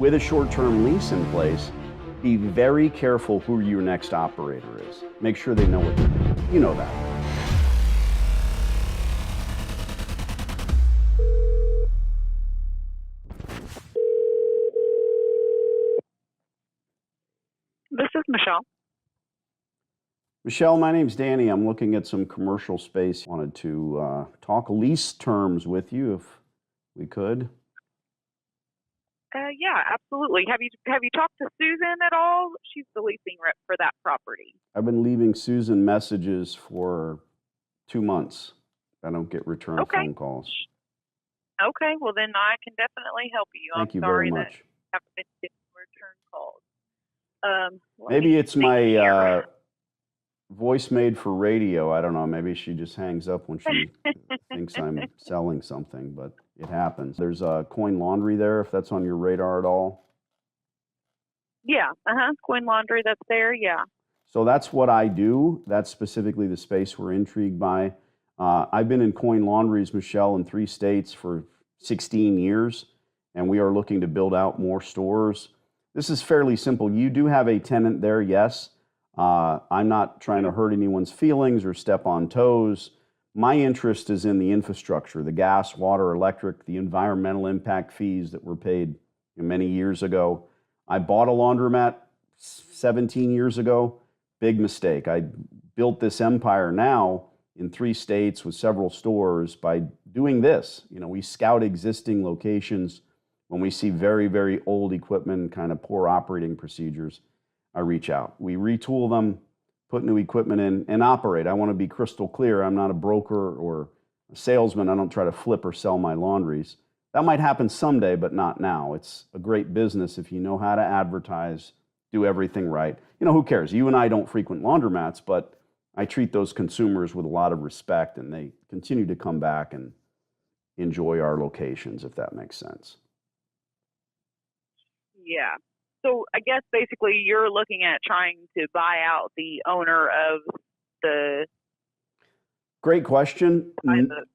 with a short-term lease in place, be very careful who your next operator is. Make sure they know what they're doing. You know that. This is Michelle. Michelle, my name's Danny. I'm looking at some commercial space. Wanted to talk lease terms with you if we could. Yeah, absolutely. Have you talked to Susan at all? She's the leasing rep for that property. I've been leaving Susan messages for 2 months. I don't get return phone calls. Okay, well then I can definitely help you. Thank you sorry very much. That I haven't been getting return calls. Maybe it's my voice made for radio. I don't know. Maybe she just hangs up when she thinks I'm selling something, but it happens. There's a Coin Laundry there, if that's on your radar at all. Yeah, Coin Laundry, that's there, yeah. So that's what I do. That's specifically the space we're intrigued by. I've been in Coin Laundries, Michelle, in 3 states for 16 years, and we are looking to build out more stores. This is fairly simple. You do have a tenant there, yes. I'm not trying to hurt anyone's feelings or step on toes. My interest is in the infrastructure, the gas, water, electric, the environmental impact fees that were paid many years ago. I bought a laundromat 17 years ago. Big mistake. I built this empire now in 3 states with several stores by doing this. We scout existing locations. When we see very, very old equipment, kind of poor operating procedures, I reach out. We retool them, put new equipment in, and operate. I want to be crystal clear. I'm not a broker or a salesman. I don't try to flip or sell my laundries. That might happen someday, but not now. It's a great business if you know how to advertise, do everything right. Who cares? You and I don't frequent laundromats, but I treat those consumers with a lot of respect, and they continue to come back and enjoy our locations, if that makes sense. Yeah. So I guess basically you're looking at trying to buy out the owner of the... Great question.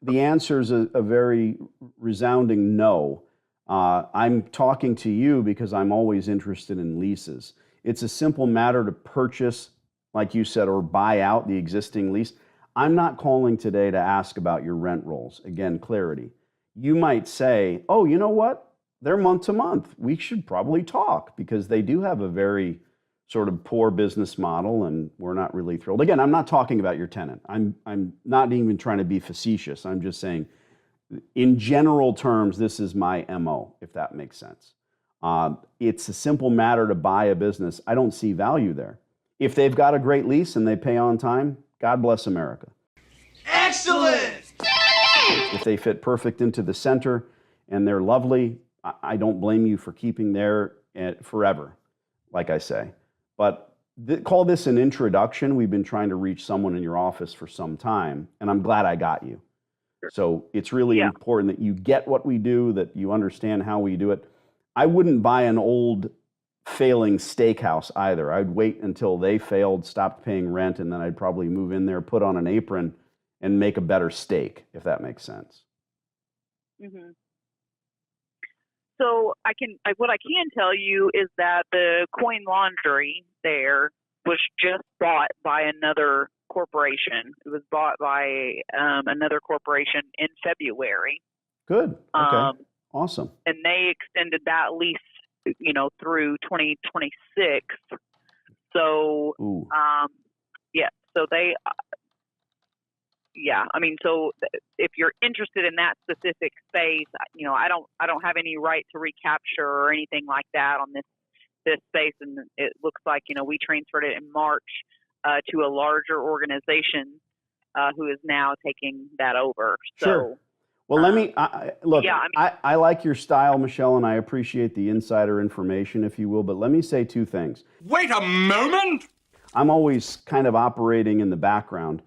The answer is a very resounding no. I'm talking to you because I'm always interested in leases. It's a simple matter to purchase, like you said, or buy out the existing lease. I'm not calling today to ask about your rent rolls. Again, clarity. You might say, oh, you know what? They're month to month. We should probably talk because they do have a very sort of poor business model and we're not really thrilled. Again, I'm not talking about your tenant. I'm not even trying to be facetious. I'm just saying in general terms, this is my MO, if that makes sense. It's a simple matter to buy a business. I don't see value there. If they've got a great lease and they pay on time, God bless America. Excellent! If they fit perfect into the center and they're lovely, I don't blame you for keeping there forever, like I say. But call this an introduction. We've been trying to reach someone in your office for some time, and I'm glad I got you. So it's really important that you get what we do, that you understand how we do it. I wouldn't buy an old failing steakhouse either. I'd wait until they failed, stopped paying rent, and then I'd probably move in there, put on an apron, and make a better steak, if that makes sense. Mm-hmm. So what I can tell you is that the Coin Laundry there was just bought by another corporation. It was bought by another corporation in February. Good. Okay. Awesome. And they extended that lease, through 2026. So, so they. Yeah, so if you're interested in that specific space, I don't have any right to recapture or anything like that on this space, and it looks like we transferred it in March to a larger organization who is now taking that over. Sure. So, well, let me look. Yeah, I like your style, Michelle, and I appreciate the insider information, if you will. But let me say 2 things. Wait a moment. I'm always kind of operating in the background.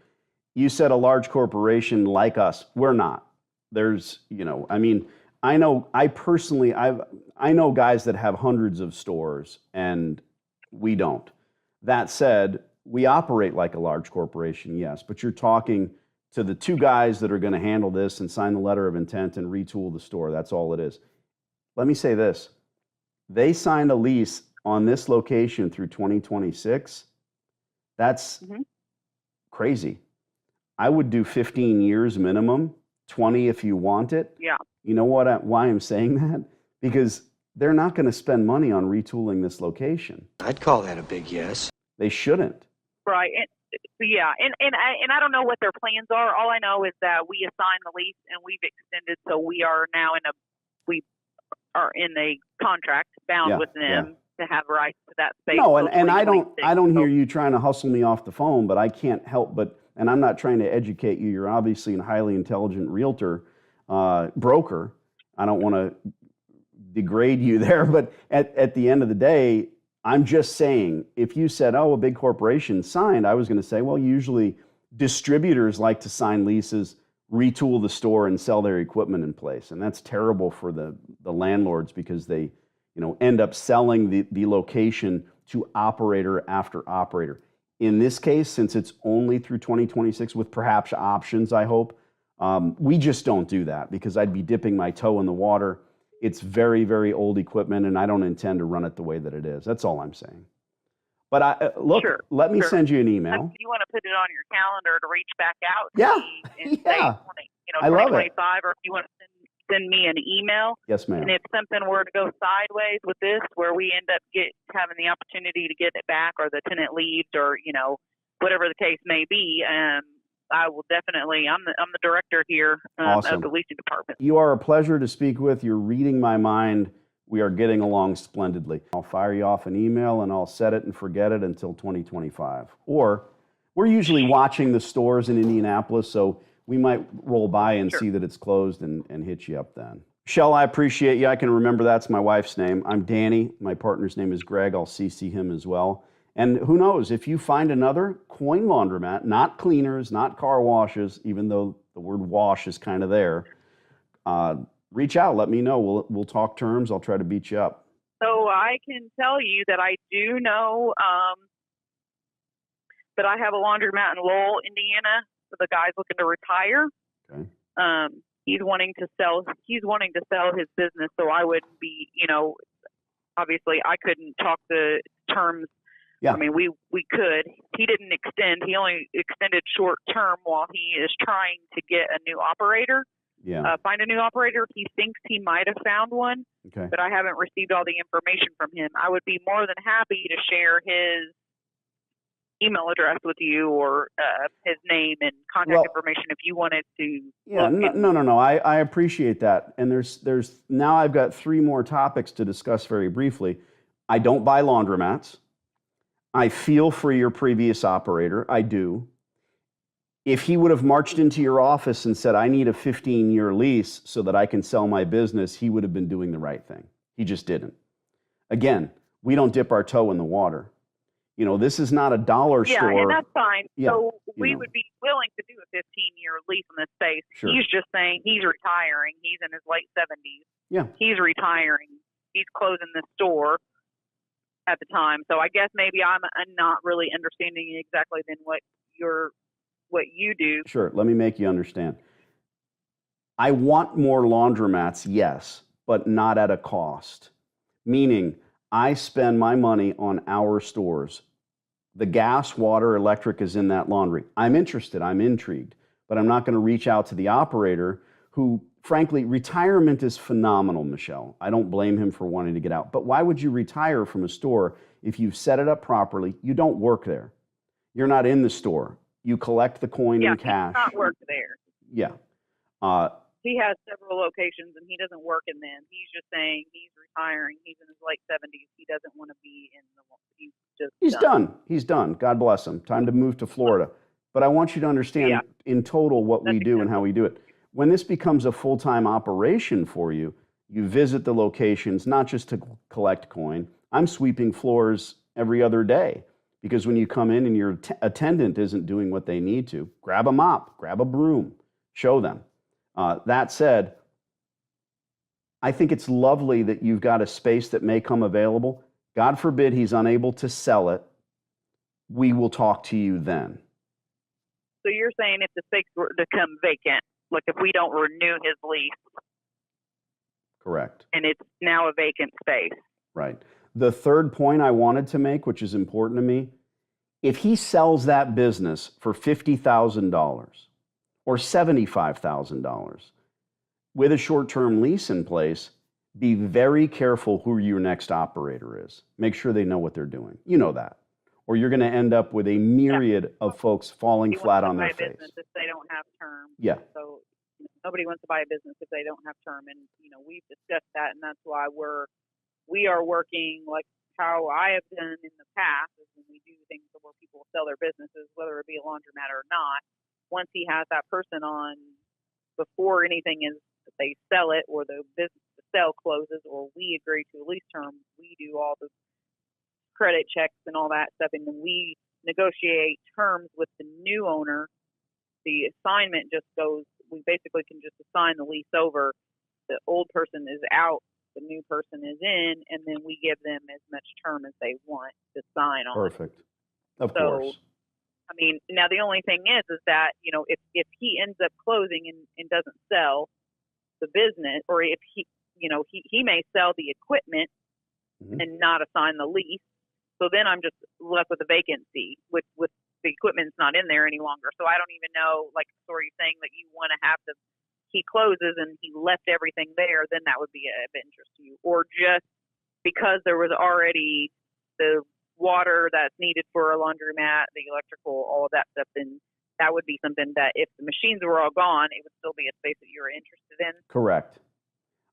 You said a large corporation like us. We're not. There's, I know guys that have hundreds of stores and we don't. That said, we operate like a large corporation, yes, but you're talking to the 2 guys that are going to handle this and sign the letter of intent and retool the store. That's all it is. Let me say this. They signed a lease on this location through 2026. That's crazy. I would do 15 years minimum, 20 if you want it. Yeah. You know why I'm saying that? Because they're not going to spend money on retooling this location. I'd call that a big yes. They shouldn't. Right. And I don't know what their plans are. All I know is that we assigned the lease and we've extended, so we are now in a contract bound with them to have rights to that space. No, and I don't hear you trying to hustle me off the phone, but I can't help but, and I'm not trying to educate you. You're obviously a highly intelligent realtor, broker. I don't want to degrade you there, but at the end of the day, I'm just saying, if you said, oh, a big corporation signed, I was going to say, well, usually distributors like to sign leases, retool the store, and sell their equipment in place. And that's terrible for the landlords because they, end up selling the location to operator after operator. In this case, since it's only through 2026 with perhaps options, I hope, we just don't do that because I'd be dipping my toe in the water. It's very, very old equipment, and I don't intend to run it the way that it is. That's all I'm saying. But let me send you an email. Do you want to put it on your calendar to reach back out? Yeah, say, I love it. 2025, or if you want to send me an email. Yes, ma'am. And if something were to go sideways with this, where we end up having the opportunity to get it back, or the tenant leaves, or whatever the case may be, I will definitely. I'm the director here of the leasing department. You are a pleasure to speak with. You're reading my mind. We are getting along splendidly. I'll fire you off an email and I'll set it and forget it until 2025. Or we're usually watching the stores in Indianapolis, so we might roll by and see that it's closed and hit you up then. Michelle, I appreciate you. I can remember that's my wife's name. I'm Danny. My partner's name is Greg. I'll CC him as well. And who knows, if you find another coin laundromat, not cleaners, not car washes, even though the word wash is kind of there, reach out. Let me know. We'll talk terms. I'll try to beat you up. So I can tell you that I do know that I have a laundromat in Lowell, Indiana. So the guy's looking to retire. Okay. He's wanting to sell his business. So I wouldn't be, obviously I couldn't talk the terms. Yeah. I mean, we could. He didn't extend. He only extended short term while he is trying to get a new operator. Yeah. Find a new operator. He thinks he might have found one, but I haven't received all the information from him. I would be more than happy to share his email address with you, or his name and contact information if you wanted to. Yeah, no. I appreciate that. And there's now I've got 3 more topics to discuss very briefly. I don't buy laundromats. I feel for your previous operator. I do. If he would have marched into your office and said, I need a 15-year lease so that I can sell my business, he would have been doing the right thing. He just didn't. Again, we don't dip our toe in the water. This is not a dollar store. Yeah, and that's fine. Yeah, so we would be willing to do a 15-year lease on this space. Sure. He's just saying he's retiring. He's in his late 70s. Yeah. He's retiring. He's closing the store at the time. So I guess maybe I'm not really understanding exactly then what you do. Sure. Let me make you understand. I want more laundromats, yes, but not at a cost. Meaning, I spend my money on our stores. The gas, water, electric is in that laundry. I'm interested. I'm intrigued. But I'm not going to reach out to the operator who, frankly, retirement is phenomenal, Michelle. I don't blame him for wanting to get out. But why would you retire from a store if you've set it up properly? You don't work there. You're not in the store. You collect the coin in cash. Yeah, he does not work there. Yeah. He has several locations, and he doesn't work in them. He's just saying he's retiring. He's in his late 70s. He doesn't want to be in the. He's done. He's done. God bless him. Time to move to Florida. But I want you to understand in total what we do and how we do it. When this becomes a full-time operation for you, you visit the locations, not just to collect coin. I'm sweeping floors every other day because when you come in and your attendant isn't doing what they need to, grab a mop, grab a broom, show them. That said, I think it's lovely that you've got a space that may come available. God forbid he's unable to sell it. We will talk to you then. So you're saying if the space were to come vacant, like if we don't renew his lease. Correct. And it's now a vacant space. Right. The third point I wanted to make, which is important to me, if he sells that business for $50,000 or $75,000 with a short-term lease in place, be very careful who your next operator is. Make sure they know what they're doing. You know that. Or you're going to end up with a myriad of folks falling flat on their face. Nobody wants to buy a business if they don't have term. Yeah. So nobody wants to buy a business if they don't have term. And, we've discussed that, and that's why we are working like how I have done in the past is when we do things where people sell their businesses, whether it be a laundromat or not. Once he has that person on, before anything is they sell it or the business the sale closes or we agree to a lease term, we do all the credit checks and all that stuff, and then we negotiate terms with the new owner. The assignment just goes. We basically can just assign the lease over. The old person is out. The new person is in, and then we give them as much term as they want to sign on. Perfect. Of course. I mean, now the only thing is that, if he ends up closing and doesn't sell the business, or if he may sell the equipment and not assign the lease, so then I'm just left with a vacancy with the equipment's not in there any longer. So I don't even know, like the story saying that you want to have he closes and he left everything there, then that would be of interest to you. Or just because there was already the water that's needed for a laundromat, the electrical, all of that stuff, then that would be something that if the machines were all gone, it would still be a space that you're interested in. Correct.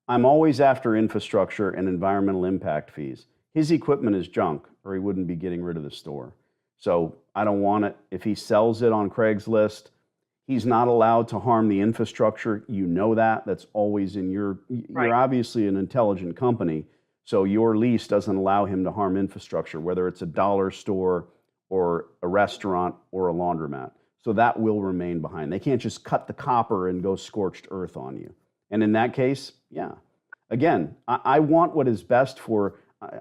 I'm always after infrastructure and environmental impact fees. His equipment is junk, or he wouldn't be getting rid of the store. So I don't want it. If he sells it on Craigslist, he's not allowed to harm the infrastructure. You know that. That's always in you're obviously an intelligent company. So your lease doesn't allow him to harm infrastructure, whether it's a dollar store or a restaurant or a laundromat. So that will remain behind. They can't just cut the copper and go scorched earth on you. And in that case, yeah. Again, I want what is best for,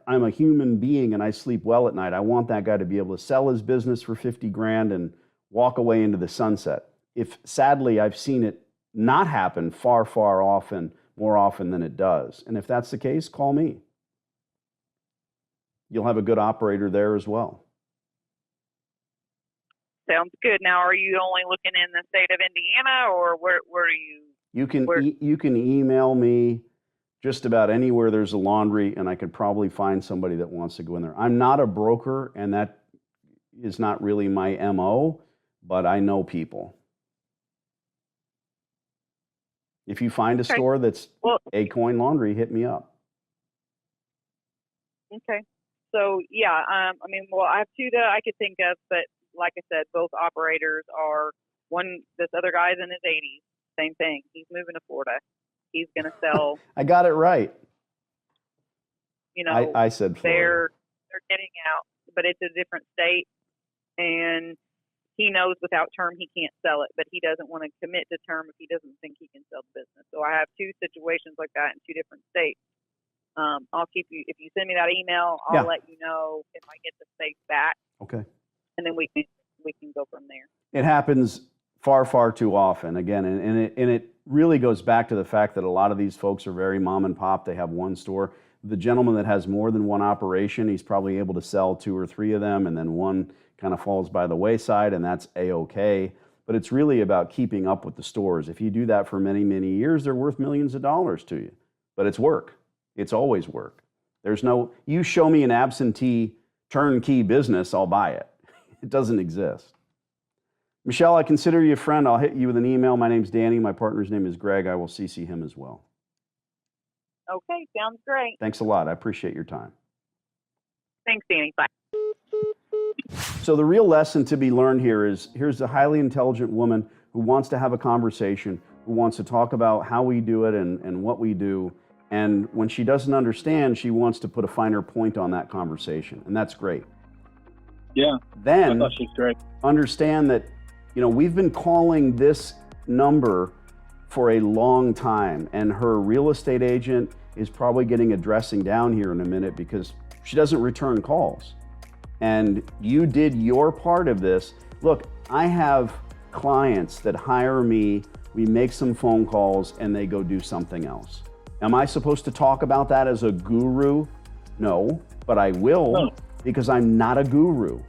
I'm a human being and I sleep well at night. I want that guy to be able to sell his business for 50 grand and walk away into the sunset. If sadly I've seen it not happen far often, more often than it does. And if that's the case, call me. You'll have a good operator there as well. Sounds good. Now, are you only looking in the state of Indiana, or where are you? You can email me just about anywhere there's a laundry, and I could probably find somebody that wants to go in there. I'm not a broker, and that is not really my MO, but I know people. If you find a store that's Acorn Laundry, hit me up. Okay. So, yeah, I have two that I could think of, but like I said, both operators are this other guy's in his 80s. Same thing. He's moving to Florida. He's going to sell. I got it right. I said Florida. They're getting out, but it's a different state, and he knows without term he can't sell it, but he doesn't want to commit to term if he doesn't think he can sell the business. So I have two situations like that in two different states. I'll keep you, if you send me that email, I'll let you know if I get the space back. Okay. And then we can go from there. It happens far too often. Again, and it really goes back to the fact that a lot of these folks are very mom and pop. They have one store. The gentleman that has more than one operation, he's probably able to sell 2 or 3 of them, and then one kind of falls by the wayside, and that's A-okay. But it's really about keeping up with the stores. If you do that for many years, they're worth millions of dollars to you. But it's work. It's always work. You show me an absentee turnkey business, I'll buy it. It doesn't exist. Michelle, I consider you a friend. I'll hit you with an email. My name's Danny. My partner's name is Greg. I will CC him as well. Okay, sounds great. Thanks a lot. I appreciate your time. Thanks, Danny. Bye. So the real lesson to be learned here is, here's a highly intelligent woman who wants to have a conversation, who wants to talk about how we do it and what we do. And when she doesn't understand, she wants to put a finer point on that conversation. And that's great. Yeah. Then I thought she's great. Understand that, we've been calling this number for a long time, and her real estate agent is probably getting a dressing down here in a minute because she doesn't return calls. And you did your part of this. Look, I have clients that hire me, we make some phone calls, and they go do something else. Am I supposed to talk about that as a guru? No, but I will because I'm not a guru.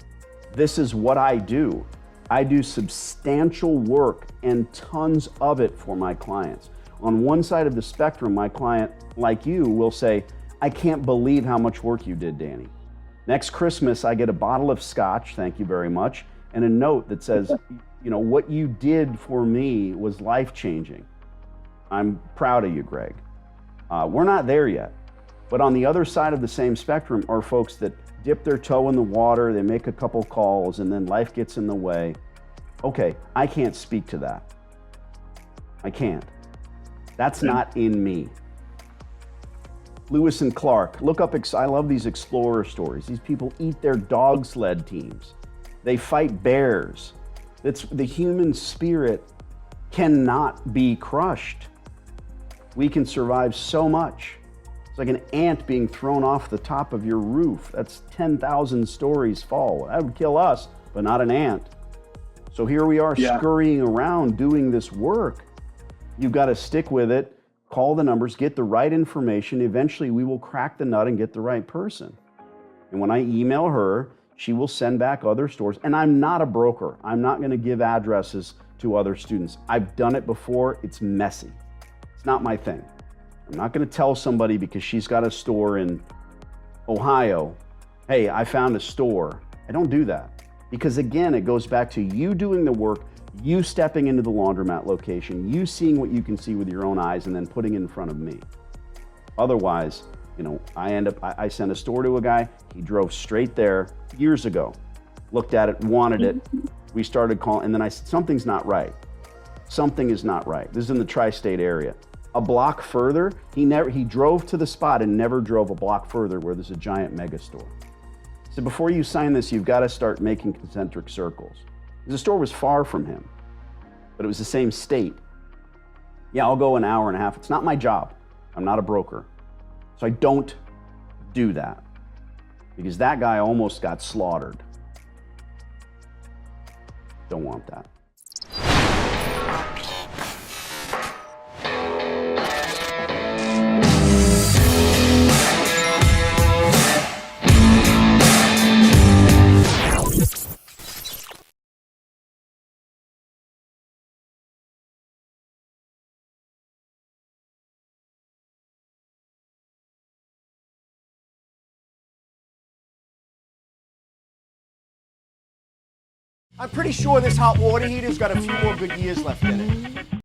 This is what I do. I do substantial work and tons of it for my clients. On one side of the spectrum, my client, like you, will say, I can't believe how much work you did, Danny. Next Christmas, I get a bottle of scotch, thank you very much, and a note that says, you know, what you did for me was life-changing. I'm proud of you, Greg. We're not there yet. But on the other side of the same spectrum are folks that dip their toe in the water, they make a couple calls, and then life gets in the way. Okay, I can't speak to that. I can't. That's not in me. Lewis and Clark, look up, I love these explorer stories. These people eat their dog sled teams. They fight bears. The human spirit cannot be crushed. We can survive so much. It's like an ant being thrown off the top of your roof. That's 10,000 stories fall. That would kill us, but not an ant. So here we are scurrying around doing this work. You've got to stick with it, call the numbers, get the right information. Eventually we will crack the nut and get the right person. And when I email her, she will send back other stores. And I'm not a broker. I'm not going to give addresses to other students. I've done it before. It's messy. It's not my thing. I'm not going to tell somebody because she's got a store in Ohio, hey, I found a store. I don't do that. Because again, it goes back to you doing the work, you stepping into the laundromat location, you seeing what you can see with your own eyes and then putting it in front of me. Otherwise, you know, I sent a store to a guy, he drove straight there years ago, looked at it, wanted it. We started calling, and then I said, something's not right. Something is not right. This is in the tri-state area. A block further, he drove to the spot and never drove a block further where there's a giant mega store. So before you sign this, you've got to start making concentric circles. The store was far from him, but it was the same state. Yeah, I'll go an hour and a half. It's not my job. I'm not a broker. So I don't do that because that guy almost got slaughtered. Don't want that. I'm pretty sure this hot water heater's got a few more good years left in it.